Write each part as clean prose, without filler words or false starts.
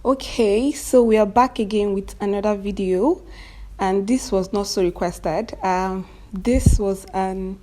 Okay, so we are back again with another video, and this was not so requested. This was an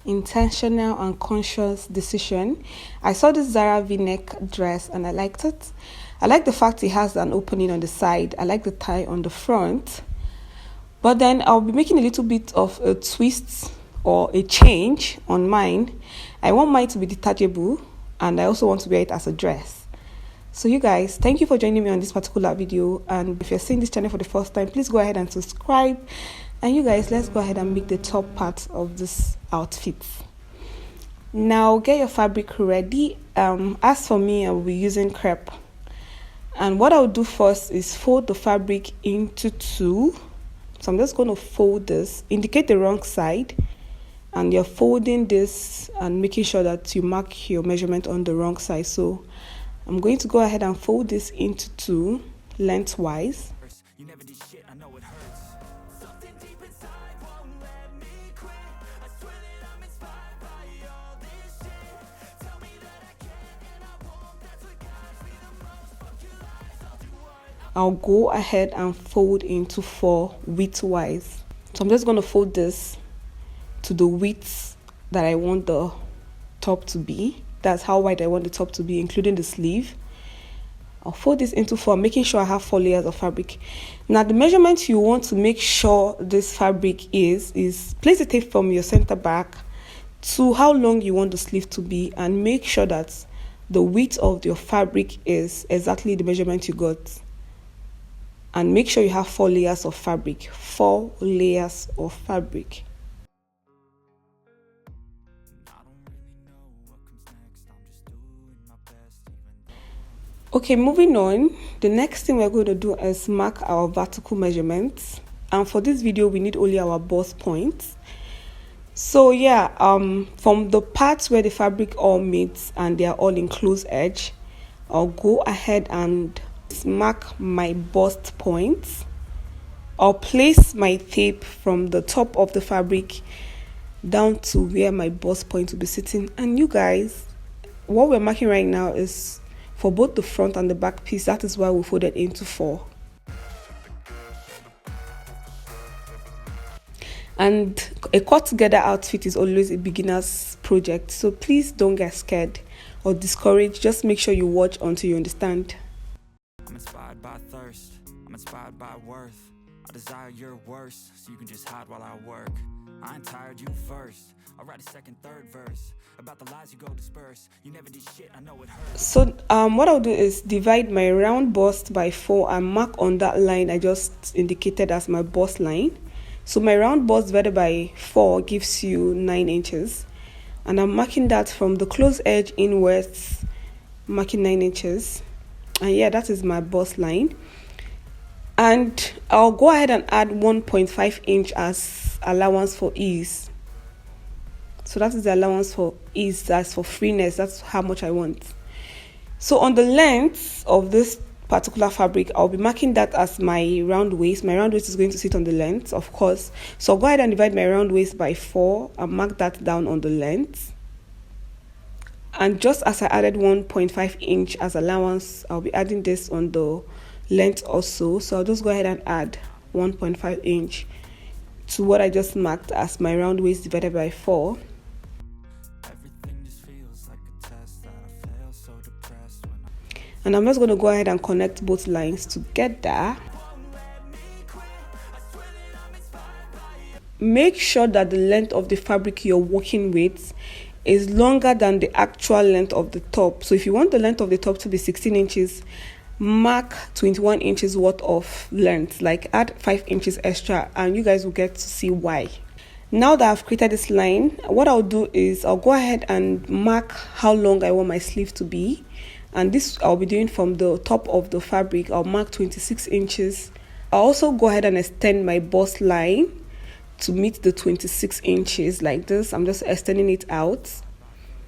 intentional and conscious decision. I saw this Zara v-neck dress and I liked it. I like the fact it has an opening on the side. I like the tie on the front. But then I'll be making a little bit of a twist or a change on mine. I want mine to be detachable, and I also want to wear it as a dress. So you guys, thank you for joining me on this particular video, and if you're seeing this channel for the first time, please go ahead and subscribe. And you guys, let's go ahead and make the top part of this outfit. Now get your fabric ready. As for me, I will be using crepe, and what I'll do first is fold the fabric into two. So I'm just going to fold this, indicate the wrong side, and you're folding this and making sure that you mark your measurement on the wrong side. So I'm going to go ahead and fold this into two lengthwise. I'll go ahead and fold into four widthwise. So I'm just going to fold this to the width that I want the top to be. That's how wide I want the top to be, including the sleeve. I'll fold this into four, making sure I have 4 layers of fabric. Now the measurement you want to make sure this fabric is place the tape from your center back to how long you want the sleeve to be, and make sure that the width of your fabric is exactly the measurement you got. And make sure you have 4 layers of fabric. 4 layers of fabric. Okay, moving on. The next thing we're going to do is mark our vertical measurements. And for this video, we need only our bust points. So yeah, from the parts where the fabric all meets and they are all in close edge, I'll go ahead and mark my bust points. I'll place my tape from the top of the fabric down to where my bust point will be sitting. And you guys, what we're marking right now is for both the front and the back piece. That is why we folded into 4. And a cut together outfit is always a beginner's project, so please don't get scared or discouraged. Just make sure you watch until you understand. I'm inspired by thirst, I'm inspired by worth. I desire your worst, so you can just hide while I work. I ain't tired, you first. I'll write a second, third verse about the lies you go disperse. You never did shit, I know it hurts. So what I'll do is divide my round bust by 4 and mark on that line I just indicated as my bust line. So my round bust divided by 4 gives you 9 inches, and I'm marking that from the close edge inwards, marking 9 inches. And yeah, that is my bust line. And I'll go ahead and add 1.5 inch as allowance for ease. So that is the allowance for ease, that's for freeness, that's how much I want. So on the length of this particular fabric, I'll be marking that as my round waist. My round waist is going to sit on the length, of course. So I'll go ahead and divide my round waist by 4 and mark that down on the length. And just as I added 1.5 inch as allowance, I'll be adding this on the length also. So I'll just go ahead and add 1.5 inch to what I just marked as my round waist divided by 4. And I'm just going to go ahead and connect both lines together. Make sure that the length of the fabric you're working with is longer than the actual length of the top. So if you want the length of the top to be 16 inches, mark 21 inches worth of length, like add 5 inches extra, and you guys will get to see why. Now that I've created this line, what I'll do is I'll go ahead and mark how long I want my sleeve to be. And this I'll be doing from the top of the fabric. I'll mark 26 inches. I'll also go ahead and extend my bust line to meet the 26 inches like this. I'm just extending it out.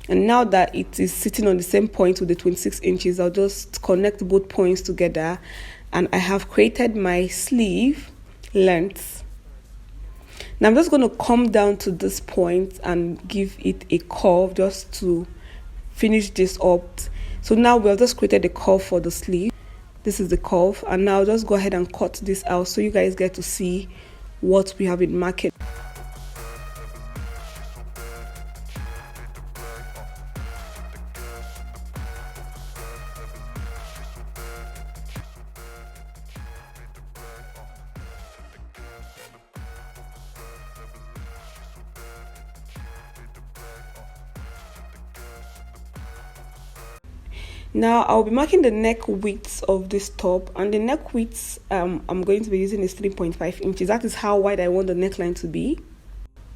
And now that it is sitting on the same point with the 26 inches, I'll just connect both points together, and I have created my sleeve length. Now I'm just going to come down to this point and give it a curve just to finish this up. So now we have just created a curve for the sleeve. This is the curve, and now just go ahead and cut this out so you guys get to see what we have in market. Now I'll be marking the neck width of this top, and the neck width I'm going to be using is 3.5 inches. That is how wide I want the neckline to be.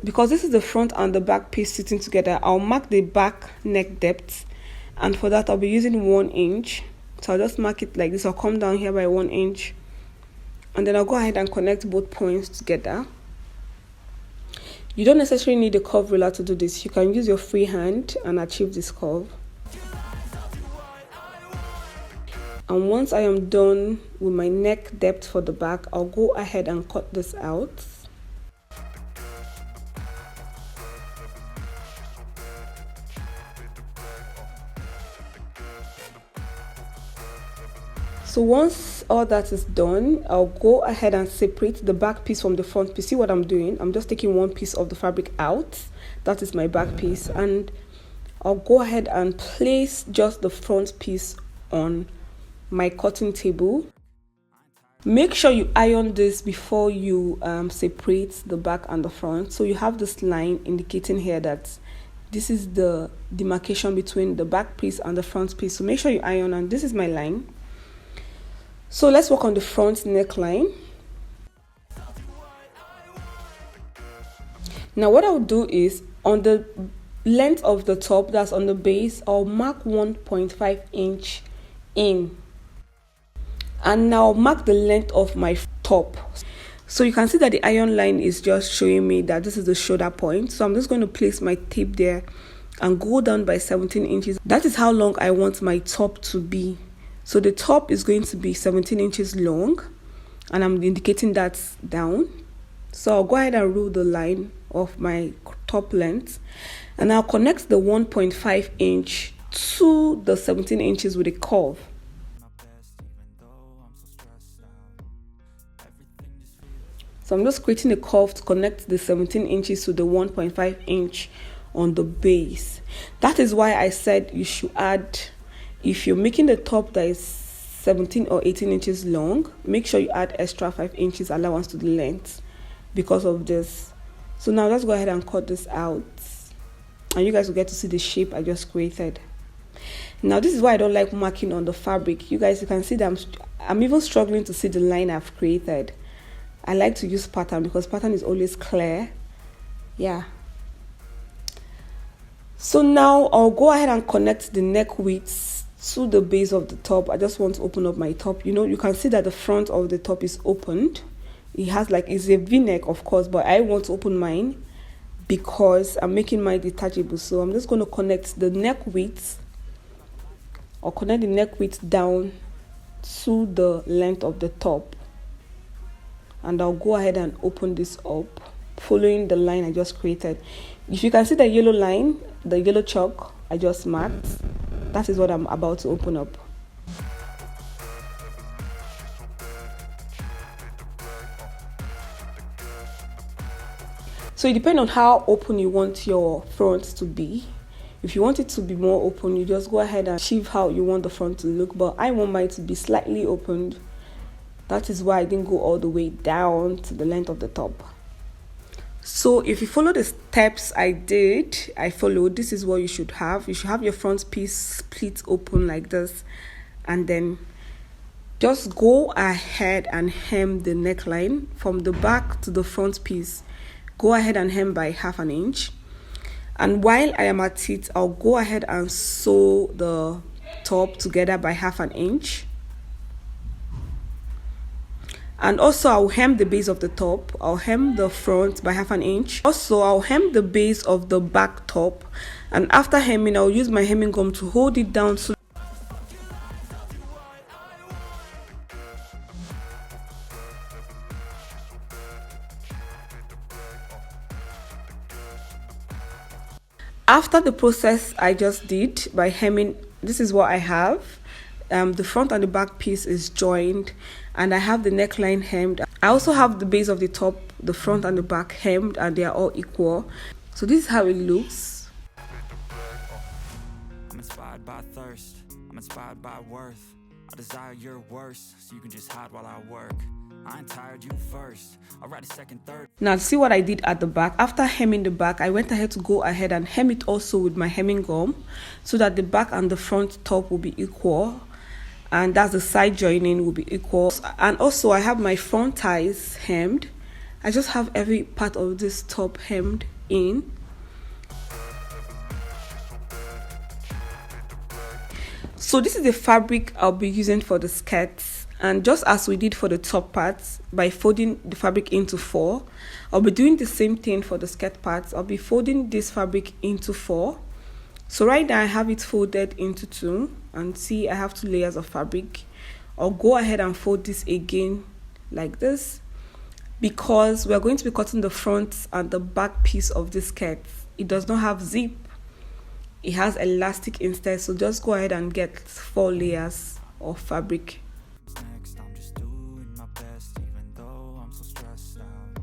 Because this is the front and the back piece sitting together, I'll mark the back neck depth, and for that I'll be using 1 inch. So I'll just mark it like this. I'll come down here by 1 inch, and then I'll go ahead and connect both points together. You don't necessarily need a curve ruler to do this. You can use your free hand and achieve this curve. And once I am done with my neck depth for the back, I'll go ahead and cut this out. So once all that is done, I'll go ahead and separate the back piece from the front piece. See what I'm doing? I'm just taking one piece of the fabric out. That is my back piece, and I'll go ahead and place just the front piece on my cutting table. Make sure you iron this before you separate the back and the front. So you have this line indicating here that this is the demarcation between the back piece and the front piece. So make sure you iron, and this is my line. So let's work on the front neckline. Now what I'll do is, on the length of the top, that's on the base, I'll mark 1.5 inch in. And now mark the length of my top. So you can see that the iron line is just showing me that this is the shoulder point. So I'm just going to place my tape there and go down by 17 inches. That is how long I want my top to be. So the top is going to be 17 inches long, and I'm indicating that down. So I'll go ahead and rule the line of my top length, and I'll connect the 1.5 inch to the 17 inches with a curve. So I'm just creating a curve to connect the 17 inches to the 1.5 inch on the base. That is why I said you should add, if you're making the top that is 17 or 18 inches long, make sure you add extra 5 inches allowance to the length because of this. So now let's go ahead and cut this out, and you guys will get to see the shape I just created. Now this is why I don't like marking on the fabric. You guys, you can see that I'm even struggling to see the line I've created. I like to use pattern because pattern is always clear. Yeah. So now I'll go ahead and connect the neck width to the base of the top. I just want to open up my top. You know, you can see that the front of the top is opened. It has like, it's a v-neck of course, but I want to open mine because I'm making mine detachable. So I'm just going to connect the neck width, or connect the neck width down to the length of the top. And I'll go ahead and open this up following the line I just created. If you can see the yellow line, the yellow chalk I just marked, that is what I'm about to open up. So it depends on how open you want your front to be. If you want it to be more open, you just go ahead and achieve how you want the front to look, but I want mine to be slightly opened. That is why I didn't go all the way down to the length of the top. So if you follow the steps I followed, this is what you should have. You should have your front piece split open like this, and then just go ahead and hem the neckline from the back to the front piece. Go ahead and hem by 1/2 inch. And while I am at it, I'll go ahead and sew the top together by 1/2 inch. And also I'll hem the base of the top. I'll hem the front by 1/2 inch. Also I'll hem the base of the back top, and after hemming I'll use my hemming gum to hold it down so after the process I just did by hemming, this is what I have. the front and the back piece is joined, and I have the neckline hemmed. I also have the base of the top, the front and the back hemmed, and they are all equal. So this is how it looks. I'm inspired by thirst, I'm inspired by worth. I desire your worst, so you can just hide while I work. I ain't tired, you first. I'll write a second, third. Now see what I did at the back. After hemming the back, I went ahead to go ahead and hem it also with my hemming gum, so that the back and the front top will be equal, and that's the side joining will be equal. And also I have my front ties hemmed. I just have every part of this top hemmed in. So this is the fabric I'll be using for the skirts. And just as we did for the top parts, by folding the fabric into 4, I'll be doing the same thing for the skirt parts. I'll be folding this fabric into 4. So right now I have it folded into 2, and see I have 2 layers of fabric. I'll go ahead and fold this again like this, because we're going to be cutting the front and the back piece of the skirt. It does not have zip, it has elastic instead. So just go ahead and get 4 layers of fabric. Next, I'm just doing my best, even though I'm so stressed out.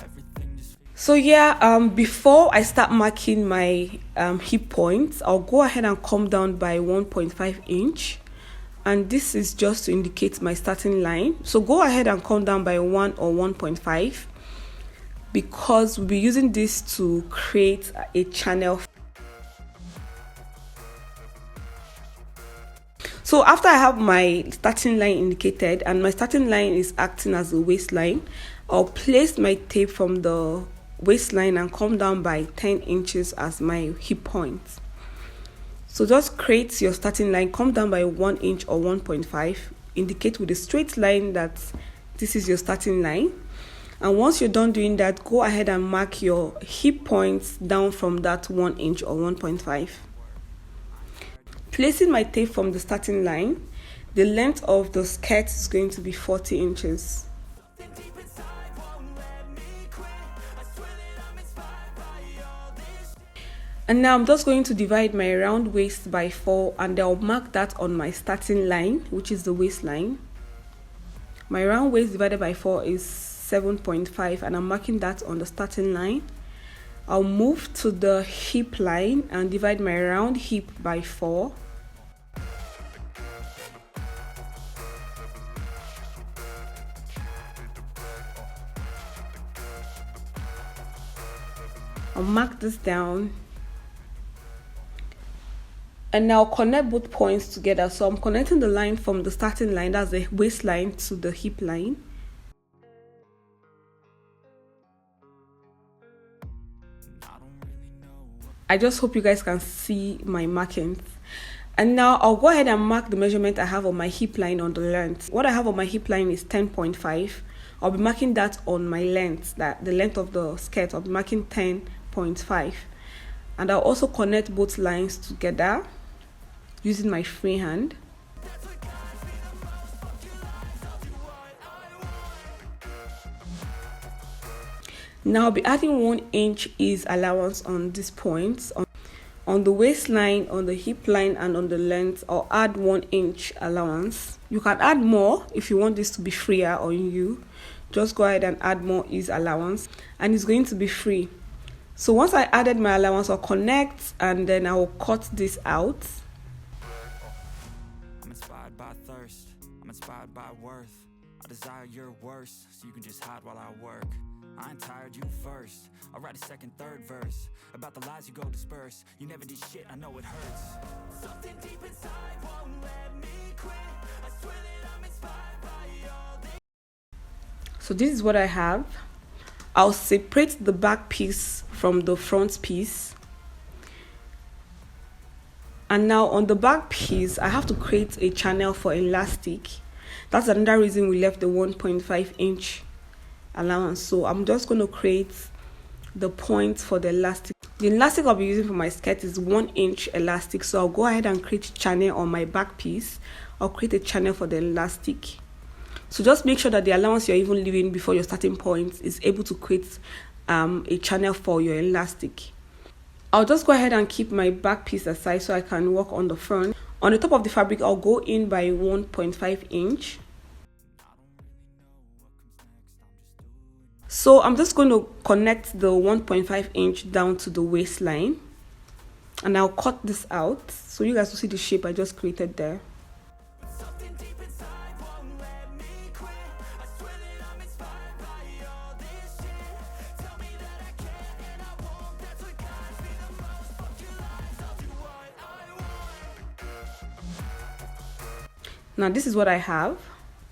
Everything just So yeah, before I start marking my hip points, I'll go ahead and come down by 1.5 inch, and this is just to indicate my starting line. So go ahead and come down by 1 or 1.5, because we'll be using this to create a channel. So after I have my starting line indicated, and my starting line is acting as a waistline, I'll place my tape from the waistline and come down by 10 inches as my hip point. So just create your starting line, come down by 1 inch or 1.5, indicate with a straight line that this is your starting line. And once you're done doing that, go ahead and mark your hip points down from that 1 inch or 1.5. Placing my tape from the starting line, the length of the skirt is going to be 40 inches. And now I'm just going to divide my round waist by 4, and I'll mark that on my starting line, which is the waistline. My round waist divided by 4 is 7.5, and I'm marking that on the starting line. I'll move to the hip line and divide my round hip by 4. I'll mark this down, and now connect both points together. So I'm connecting the line from the starting line, that's the waistline, to the hip line. I just hope you guys can see my markings. And now I'll go ahead and mark the measurement I have on my hip line on the length. What I have on my hip line is 10.5. I'll be marking that on my length, that the length of the skirt. I'll be marking 10.5. And I'll also connect both lines together using my free hand. Now I'll be adding 1 inch ease allowance on these points. On the waistline, on the hip line, and on the length, I'll add 1 inch allowance. You can add more if you want this to be freer on you. Just go ahead and add more ease allowance, and it's going to be free. So once I added my allowance, I'll connect, and then I will cut this out. I'm inspired by thirst, I'm inspired by worth. I desire your worst, so you can just hide while I work. I ain't tired, you first. I'll write a second, third verse about the lies you go disperse. You never did shit, I know it hurts. Something deep inside won't let me quit. I swear that I'm inspired by all this. So this is what I have. I'll separate the back piece from the front piece. And now on the back piece, I have to create a channel for elastic. That's another reason we left the 1.5 inch allowance. So I'm just going to create the point for the elastic. The elastic I'll be using for my skirt is 1 inch elastic. So I'll go ahead and create a channel on my back piece. I'll create a channel for the elastic. So just make sure that the allowance you're even leaving before your starting point is able to create a channel for your elastic. I'll just go ahead and keep my back piece aside so I can work on the front. On the top of the fabric, I'll go in by 1.5 inch. So I'm just going to connect the 1.5 inch down to the waistline, and I'll cut this out so you guys will see the shape I just created there. Now this is what I have.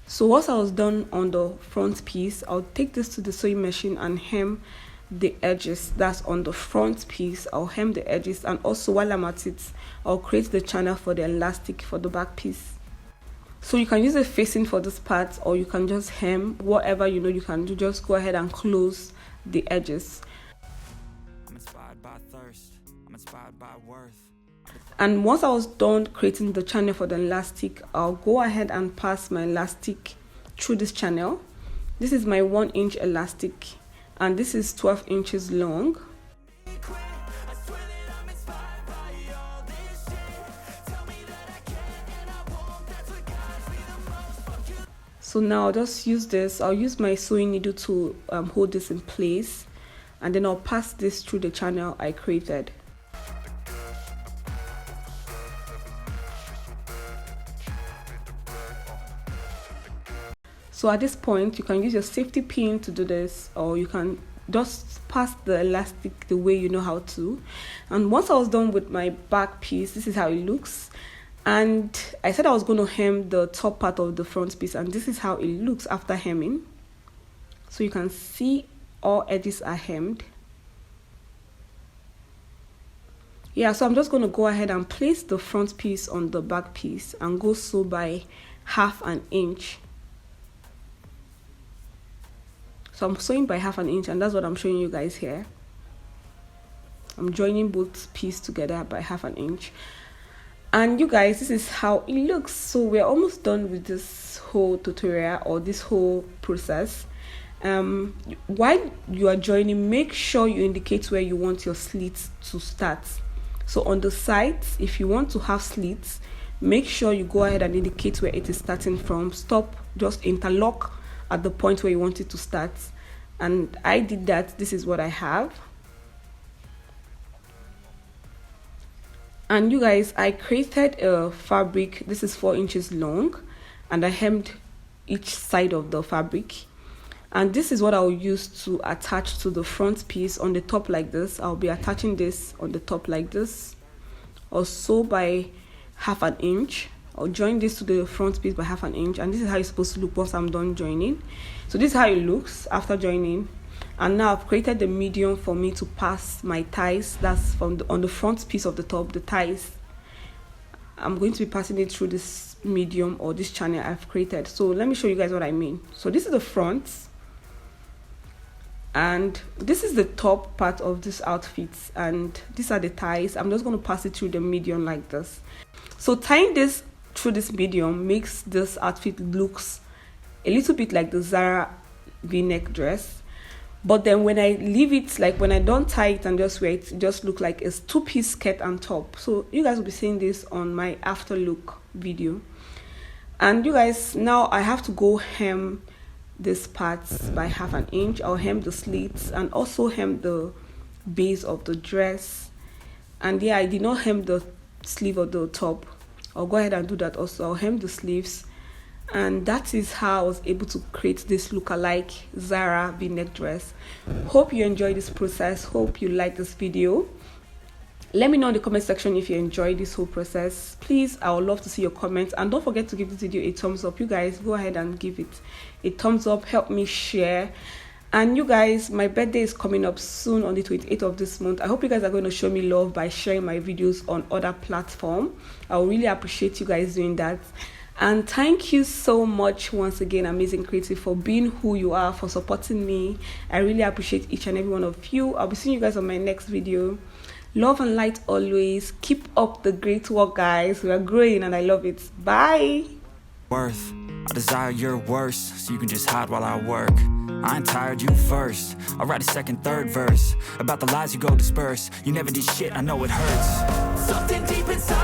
So once I was done on the front piece, I'll take this to the sewing machine and hem the edges. That's on the front piece. I'll hem the edges, and also while I'm at it, I'll create the channel for the elastic for the back piece. So you can use a facing for this part, or you can just hem. Whatever you know you can do, just go ahead and close the edges. I'm inspired by thirst. I'm inspired by worth. And once I was done creating the channel for the elastic, I'll go ahead and pass my elastic through this channel. This is my 1 inch elastic, and this is 12 inches long. So now I'll just use this. I'll use my sewing needle to hold this in place, and then I'll pass this through the channel I created. So at this point, you can use your safety pin to do this, or you can just pass the elastic the way you know how to. And once I was done with my back piece, this is how it looks. And I said I was going to hem the top part of the front piece, and this is how it looks after hemming. So you can see all edges are hemmed. Yeah, so I'm just going to go ahead and place the front piece on the back piece and go sew by 1/2 inch. So I'm sewing by 1/2 inch, and that's what I'm showing you guys here. I'm joining both pieces together by 1/2 inch. And you guys, this is how it looks. So we're almost done with this whole tutorial, or this whole process. While you are joining, make sure you indicate where you want your slits to start. So on the sides, if you want to have slits, make sure you go ahead and indicate where it is starting from. Stop, just interlock at the point where you want it to start. And I did that. This is what I have. And you guys, I created a fabric. This is 4 inches long, and I hemmed each side of the fabric. And this is what I'll use to attach to the front piece on the top like this. I'll be attaching this on the top like this, or sew by 1/2 inch. I'll join this to the front piece by 1/2 inch, and this is how it's supposed to look once I'm done joining. So this is how it looks after joining. And now I've created the medium for me to pass my ties. That's from on the front piece of the top, the ties. I'm going to be passing it through this medium, or this channel I've created. So let me show you guys what I mean. So this is the front, and this is the top part of this outfit, and these are the ties. I'm just going to pass it through the medium like this. So tying this through this medium makes this outfit looks a little bit like the Zara v-neck dress. But then when I leave it, like when I don't tie it and just wear it, it just look like a 2-piece skirt and top. So you guys will be seeing this on my after look video. And you guys, now I have to go hem this part by 1/2 inch. I'll hem the slits and also hem the base of the dress. And yeah, I did not hem the sleeve of the top. I'll go ahead and do that also. I'll hem the sleeves. And that is how I was able to create this LookaLike Zara v-neck dress. Hope you enjoyed this process. Hope you like this video. Let me know in the comment section if you enjoyed this whole process. Please, I would love to see your comments. And don't forget to give this video a thumbs up. You guys, go ahead and give it a thumbs up. Help me share. And you guys, my birthday is coming up soon on the 28th of this month. I hope you guys are going to show me love by sharing my videos on other platforms. I will really appreciate you guys doing that. And thank you so much once again, Amazing Creative, for being who you are, for supporting me. I really appreciate each and every one of you. I'll be seeing you guys on my next video. Love and light always. Keep up the great work, guys. We are growing and I love it. Bye. Worth. I desire your worst, so you can just hide while I work. I ain't tired, you first. I'll write a second, third verse about the lies you go disperse. You never did shit, I know it hurts. Something deep inside.